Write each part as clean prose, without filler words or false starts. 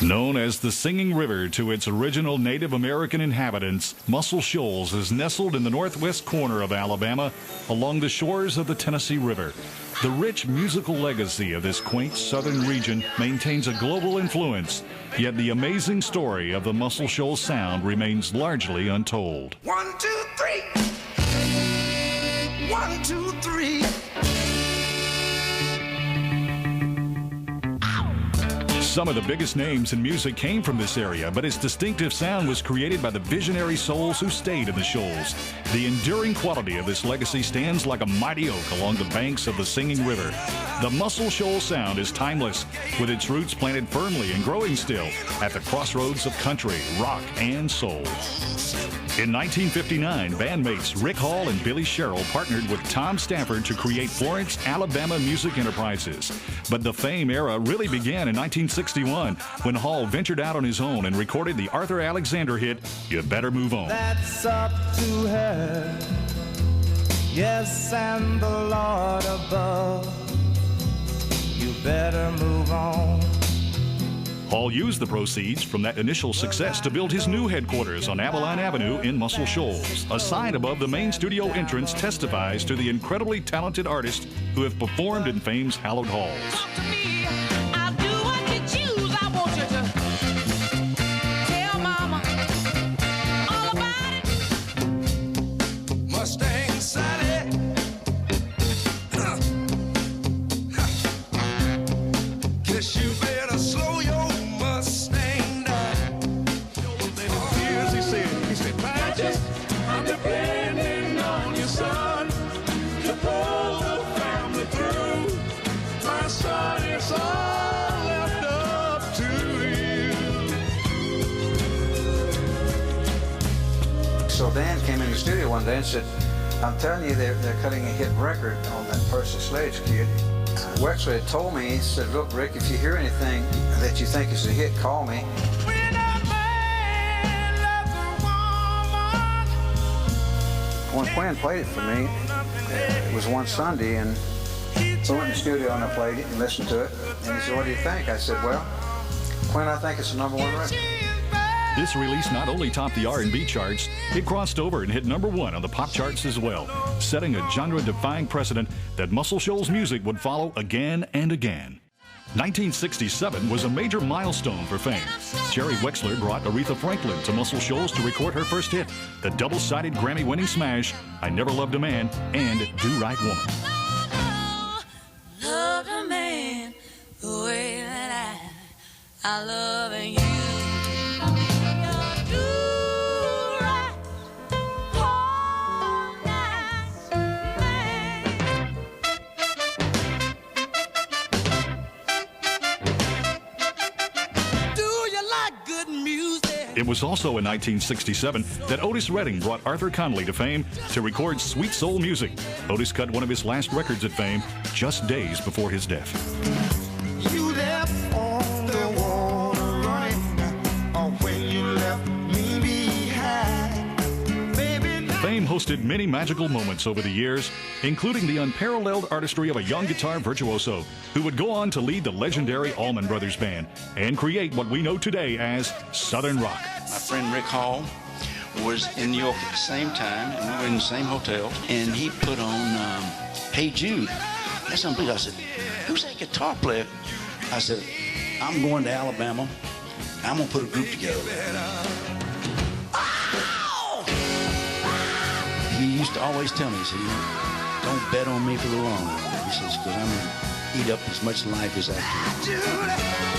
Known as the Singing River to its original Native American inhabitants, Muscle Shoals is nestled in the northwest corner of Alabama along the shores of the Tennessee River. The rich musical legacy of this quaint southern region maintains a global influence, yet the amazing story of the Muscle Shoals Sound remains largely untold. 1, 2, 3. 1, 2, 3. Some of the biggest names in music came from this area, but its distinctive sound was created by the visionary souls who stayed in the Shoals. The enduring quality of this legacy stands like a mighty oak along the banks of the Singing River. The Muscle Shoals Sound is timeless, with its roots planted firmly and growing still at the crossroads of country, rock, and soul. In 1959, bandmates Rick Hall and Billy Sherrill partnered with Tom Stafford to create Florence, Alabama Music Enterprises. But the fame era really began in 1961 when Hall ventured out on his own and recorded the Arthur Alexander hit, You Better Move On. That's up to her, yes, and the Lord above. You better move on. Hall used the proceeds from that initial success to build his new headquarters on Avalon Avenue in Muscle Shoals. A sign above the main studio entrance testifies to the incredibly talented artists who have performed in fame's hallowed halls. So Dan came in the studio one day and said, I'm telling you, they're cutting a hit record on that Percy Sledge kid. Wexler had told me, he said, look, Rick, if you hear anything that you think is a hit, call me. When Quinn played it for me, it was one Sunday, and so I went in the studio and I played it and listened to it. And he said, what do you think? I said, well, Quinn, I think it's the #1 record. This release not only topped the R&B charts, it crossed over and hit #1 on the pop charts as well, setting a genre-defying precedent that Muscle Shoals music would follow again and again. 1967 was a major milestone for fame. Jerry Wexler brought Aretha Franklin to Muscle Shoals to record her first hit, the double-sided Grammy-winning smash, I Never Loved a Man and Do Right Woman. Loved a man the way that I love you. It was also in 1967 that Otis Redding brought Arthur Conley to fame to record Sweet Soul Music. Otis cut one of his last records at fame just days before his death. You left on the water running, when you left me behind. Baby, Fame hosted many magical moments over the years, including the unparalleled artistry of a young guitar virtuoso who would go on to lead the legendary Allman Brothers Band and create what we know today as Southern rock. My friend Rick Hall was in New York at the same time, and we were in the same hotel, and he put on Hey Jude. That's unbelievable. I said, who's that guitar player? I said, I'm going to Alabama. I'm going to put a group together. He used to always tell me, he said, don't bet on me for the long run. He says, because I'm going to eat up as much life as I can.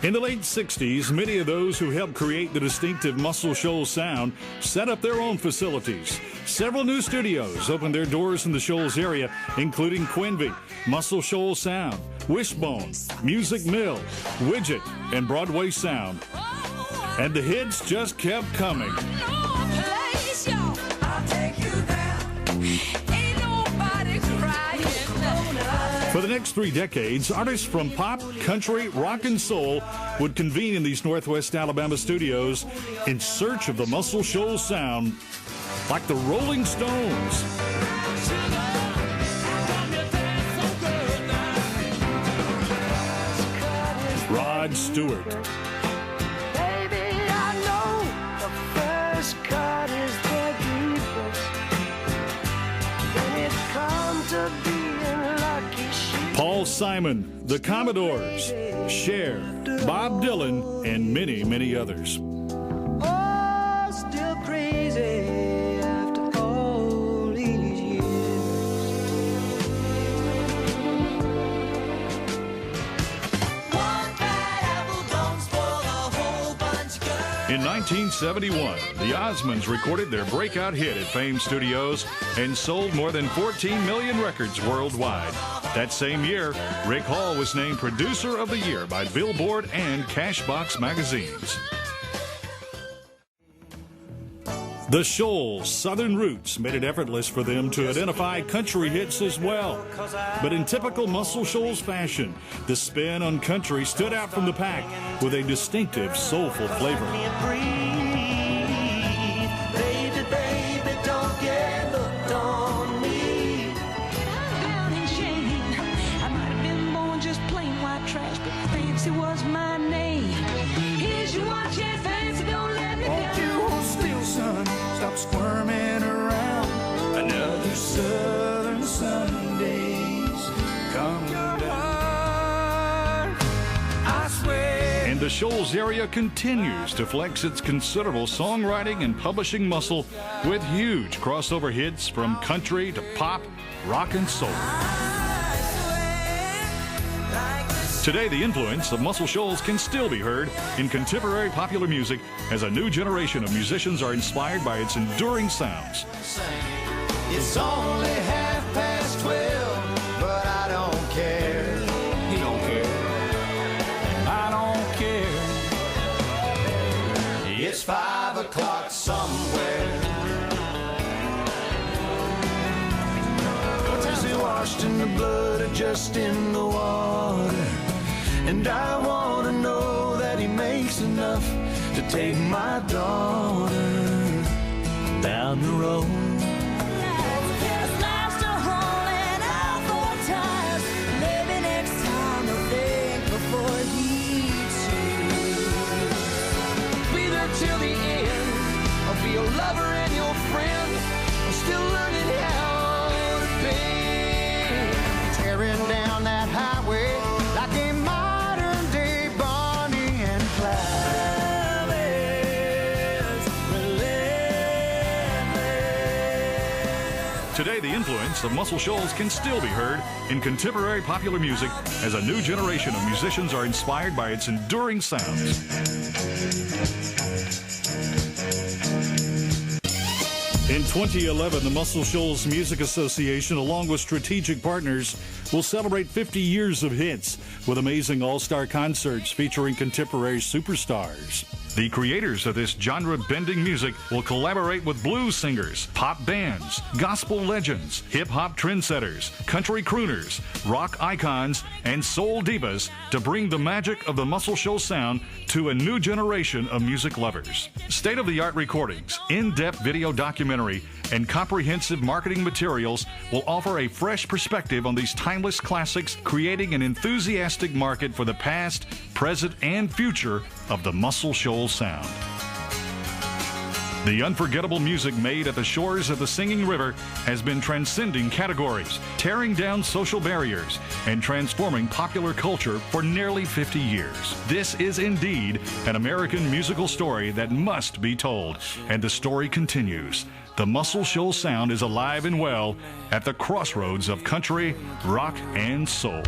In the late 60s, many of those who helped create the distinctive Muscle Shoals sound set up their own facilities. Several new studios opened their doors in the Shoals area, including Quinby, Muscle Shoals Sound, Wishbone, Music Mill, Widget, and Broadway Sound. And the hits just kept coming. Ain't nobody crying. For the next 3 decades, artists from pop, country, rock, and soul would convene in these Northwest Alabama studios in search of the Muscle Shoals sound, like the Rolling Stones, Rod Stewart, Baby, I know the first cut is the deepest. When it comes to being lucky, Paul Simon, the Commodores, Cher, Bob Dylan, and many, many others. oh, still crazy after all these years. One bad apple don't spoil the whole bunch, girl. In 1971, the Osmonds recorded their breakout hit at Fame Studios and sold more than 14 million records worldwide. That same year, Rick Hall was named Producer of the Year by Billboard and Cashbox magazines. The Shoals' southern roots made it effortless for them to identify country hits as well. But in typical Muscle Shoals fashion, the spin on country stood out from the pack with a distinctive, soulful flavor. Baby, baby, don't get hooked on me. Down in shame, I might have been born just plain white trash, but fancy was my name. Here's your one chance, fancy, don't let me Won't down. you hold still, son? Stop squirming around. Another southern Sunday's coming down. I swear. And the Shoals area continues to flex its considerable songwriting and publishing muscle with huge crossover hits from country to pop, rock, and soul. Today, the influence of Muscle Shoals can still be heard in contemporary popular music as a new generation of musicians are inspired by its enduring sounds. It's only 12:30, but I don't care. You don't care. I don't care. It's 5 o'clock somewhere. Is it washed in the blood or just in the water? And I want to know that he makes enough to take my daughter down the road. His lights are rolling out for tires. Maybe next time he'll think before he chooses. Be there till the end. I'll be your lover and your friend. I'm still learning how to be. Tearing down that highway like a modern day Bonnie and Clyde. Today, the influence of Muscle Shoals can still be heard in contemporary popular music as a new generation of musicians are inspired by its enduring sounds. In 2011, the Muscle Shoals Music Association, along with strategic partners, will celebrate 50 years of hits with amazing all-star concerts featuring contemporary superstars. The creators of this genre-bending music will collaborate with blues singers, pop bands, gospel legends, hip-hop trendsetters, country crooners, rock icons, and soul divas to bring the magic of the Muscle Shoals sound to a new generation of music lovers. State-of-the-art recordings, in-depth video documentary, and comprehensive marketing materials will offer a fresh perspective on these timeless classics, creating an enthusiastic market for the past, present, and future of the Muscle Shoals sound. The unforgettable music made at the shores of the Singing River has been transcending categories, tearing down social barriers, and transforming popular culture for nearly 50 years. This is indeed an American musical story that must be told, and the story continues. The Muscle Shoals sound is alive and well at the crossroads of country, rock, and soul.